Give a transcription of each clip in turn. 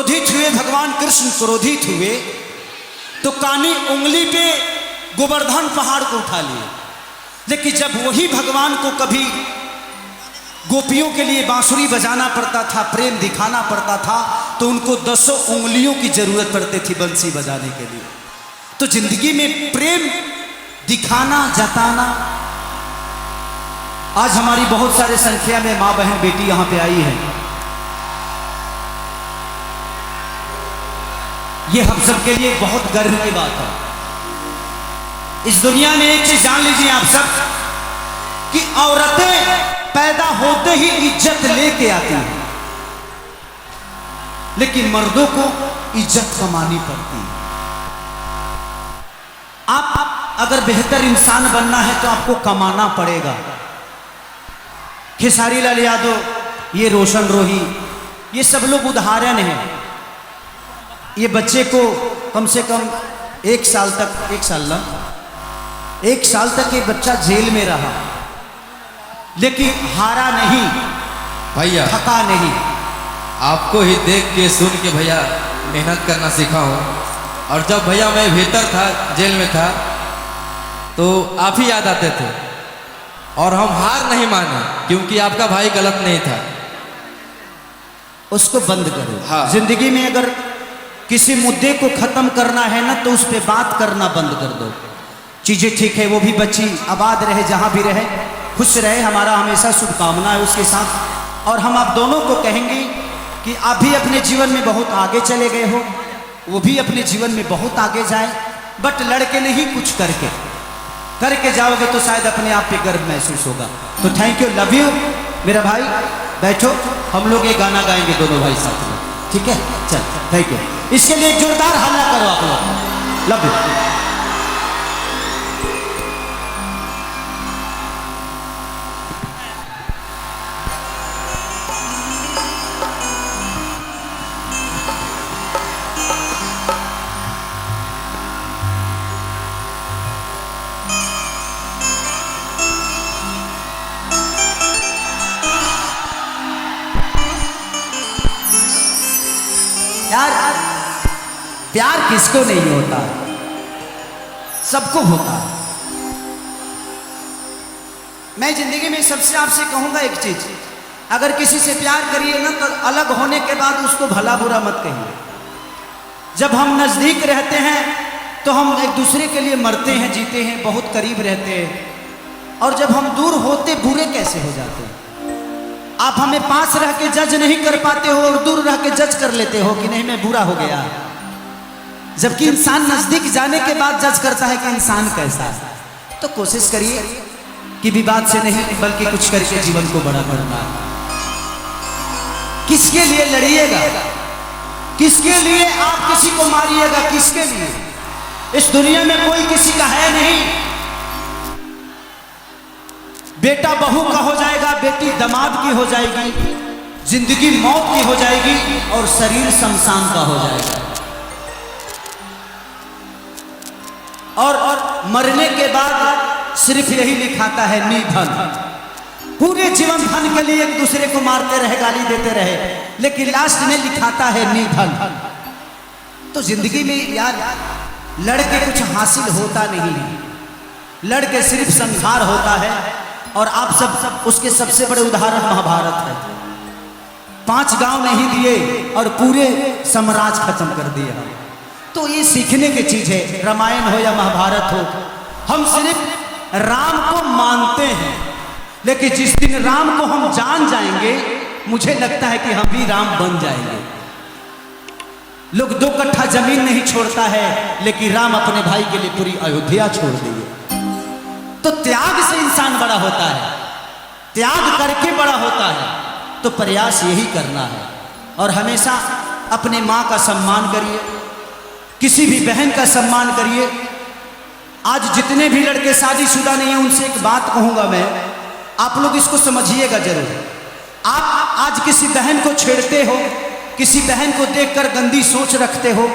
क्रोधित हुए, भगवान कृष्ण क्रोधित हुए तो कानी उंगली पे गोवर्धन पहाड़ को उठा लिए। लेकिन जब वही भगवान को कभी गोपियों के लिए बांसुरी बजाना पड़ता था, प्रेम दिखाना पड़ता था, तो उनको 10 उंगलियों की जरूरत पड़ती थी बंसी बजाने के लिए। तो जिंदगी में प्रेम दिखाना, जताना, आज हमारी बहुत सारे संख्या में मां बहन बेटी यहां पे आई है। ये हम सब के लिए बहुत गर्व की बात है। इस दुनिया में एक चीज जान लीजिए आप सब कि औरतें पैदा होते ही इज्जत लेके आती हैं, लेकिन मर्दों को इज्जत कमानी पड़ती है। आप अगर बेहतर इंसान बनना है तो आपको कमाना पड़ेगा। खेसारी लाल यादव, ये रोशन रोही, ये सब लोग उदाहरण हैं। ये बच्चे को कम से कम 1 साल तक, 1 साल तक ये बच्चा जेल में रहा, लेकिन हारा नहीं भैया, थका नहीं। आपको ही देख के सुन के भैया मेहनत करना सीखा हूँ। और जब भैया मैं भीतर था, जेल में था, तो आप ही याद आते थे और हम हार नहीं माने, क्योंकि आपका भाई गलत नहीं था। उसको बंद करो। हाँ। जिंदगी में अगर किसी मुद्दे को खत्म करना है ना, तो उस पर बात करना बंद कर दो। चीजें ठीक है, वो भी बच्ची आबाद रहे, जहां भी रहे खुश रहे, हमारा हमेशा शुभकामना है उसके साथ। और हम आप दोनों को कहेंगे कि आप भी अपने जीवन में बहुत आगे चले गए हो, वो भी अपने जीवन में बहुत आगे जाए, बट लड़के नहीं, कुछ करके जाओगे तो शायद अपने आप पे गर्व महसूस होगा। तो थैंक यू, लव यू मेरा भाई। बैठो, हम लोग ये गाना गाएंगे दोनों भाई साथ में, ठीक है? चल, थैंक यू। इसके लिए एक जोरदार हल्ला करो आप लोग। Love you. यार, प्यार किसको नहीं होता, सबको होता है। मैं जिंदगी में सबसे आपसे कहूंगा एक चीज, अगर किसी से प्यार करिए ना तो अलग होने के बाद उसको भला बुरा मत कहिए। जब हम नजदीक रहते हैं तो हम एक दूसरे के लिए मरते हैं, जीते हैं, बहुत करीब रहते हैं। और जब हम दूर होते बुरे कैसे हो जाते हैं। आप हमें पास रह के जज नहीं कर पाते हो और दूर रह के जज कर लेते हो कि नहीं मैं बुरा हो गया, जबकि इंसान नजदीक जाने के बाद जज करता है कि इंसान कैसा है। तो कोशिश करिए कि विवाद से नहीं बल्कि कुछ करके जीवन को बड़ा करना है। किसके लिए लड़िएगा, किसके लिए आप किसी को मारिएगा, किसके लिए? इस दुनिया में कोई किसी का है नहीं। बेटा बहू का हो जाएगा, बेटी दामाद की हो जाएगी, जिंदगी मौत की हो जाएगी और शरीर शमशान का हो जाएगा। और मरने के बाद सिर्फ यही लिखाता है निधन। पूरे जीवन धन के लिए एक दूसरे को मारते रहे, गाली देते रहे, लेकिन लास्ट में लिखाता है निधन। तो जिंदगी में यार लड़के कुछ हासिल होता नहीं है, लड़के सिर्फ संहार होता है। और आप सब उसके सबसे बड़े उदाहरण महाभारत है। 5 गांव नहीं दिए और पूरे साम्राज्य खत्म कर दिया। तो ये सीखने की चीज है, रामायण हो या महाभारत हो। हम सिर्फ राम को मानते हैं, लेकिन जिस दिन राम को हम जान जाएंगे, मुझे लगता है कि हम भी राम बन जाएंगे। लोग 2 कट्ठा जमीन नहीं छोड़ता है, लेकिन राम अपने भाई के लिए पूरी अयोध्या छोड़ दिए। तो त्याग से इंसान बड़ा होता है, त्याग करके बड़ा होता है। तो प्रयास यही करना है। और हमेशा अपने माँ का सम्मान करिए, किसी भी बहन का सम्मान करिए। आज जितने भी लड़के शादीशुदा नहीं है, उनसे एक बात कहूंगा मैं, आप लोग इसको समझिएगा जरूर। आप आज किसी बहन को छेड़ते हो, किसी बहन को देखकर गंदी सोच रखते हो,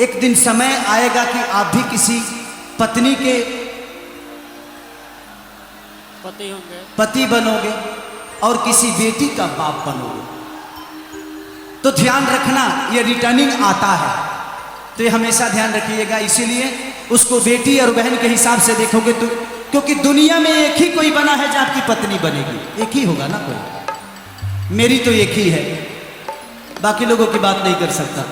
एक दिन समय आएगा कि आप भी किसी पत्नी के पति बनोगे और किसी बेटी का बाप बनोगे। तो ध्यान रखना ये रिटर्निंग आता है, तो ये हमेशा ध्यान रखिएगा। इसीलिए उसको बेटी और बहन के हिसाब से देखोगे तो, क्योंकि दुनिया में एक ही कोई बना है जो आपकी पत्नी बनेगी, एक ही होगा ना कोई। मेरी तो एक ही है, बाकी लोगों की बात नहीं कर सकता,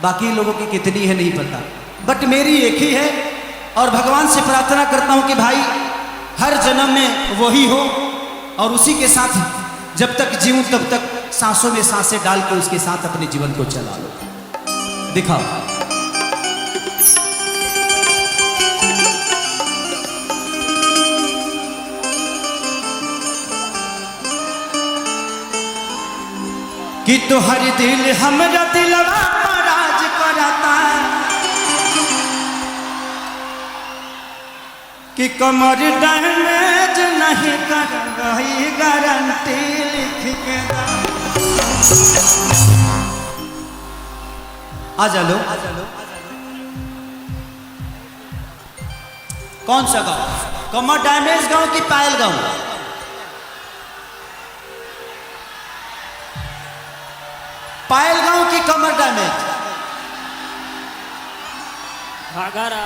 बाकी लोगों की कितनी है नहीं पता, बट मेरी एक ही है। और भगवान से प्रार्थना करता हूं कि भाई हर जन्म में वही हो, और उसी के साथ जब तक जीऊं तब तक सांसों में सांसें डाल के उसके साथ अपने जीवन को चला लो। दिखाओ। कि तोहर दिल हमरा दिलवा पर राज करता, कि कमर डैमेज नहीं कर रही गारंटी लिख के दा। आ जा लो, आ जा लो। कौन सा गाँव? कमर डैमेज गाँव की पायल गाँव? पायल गाँव की कमर डैमेज। घाघरा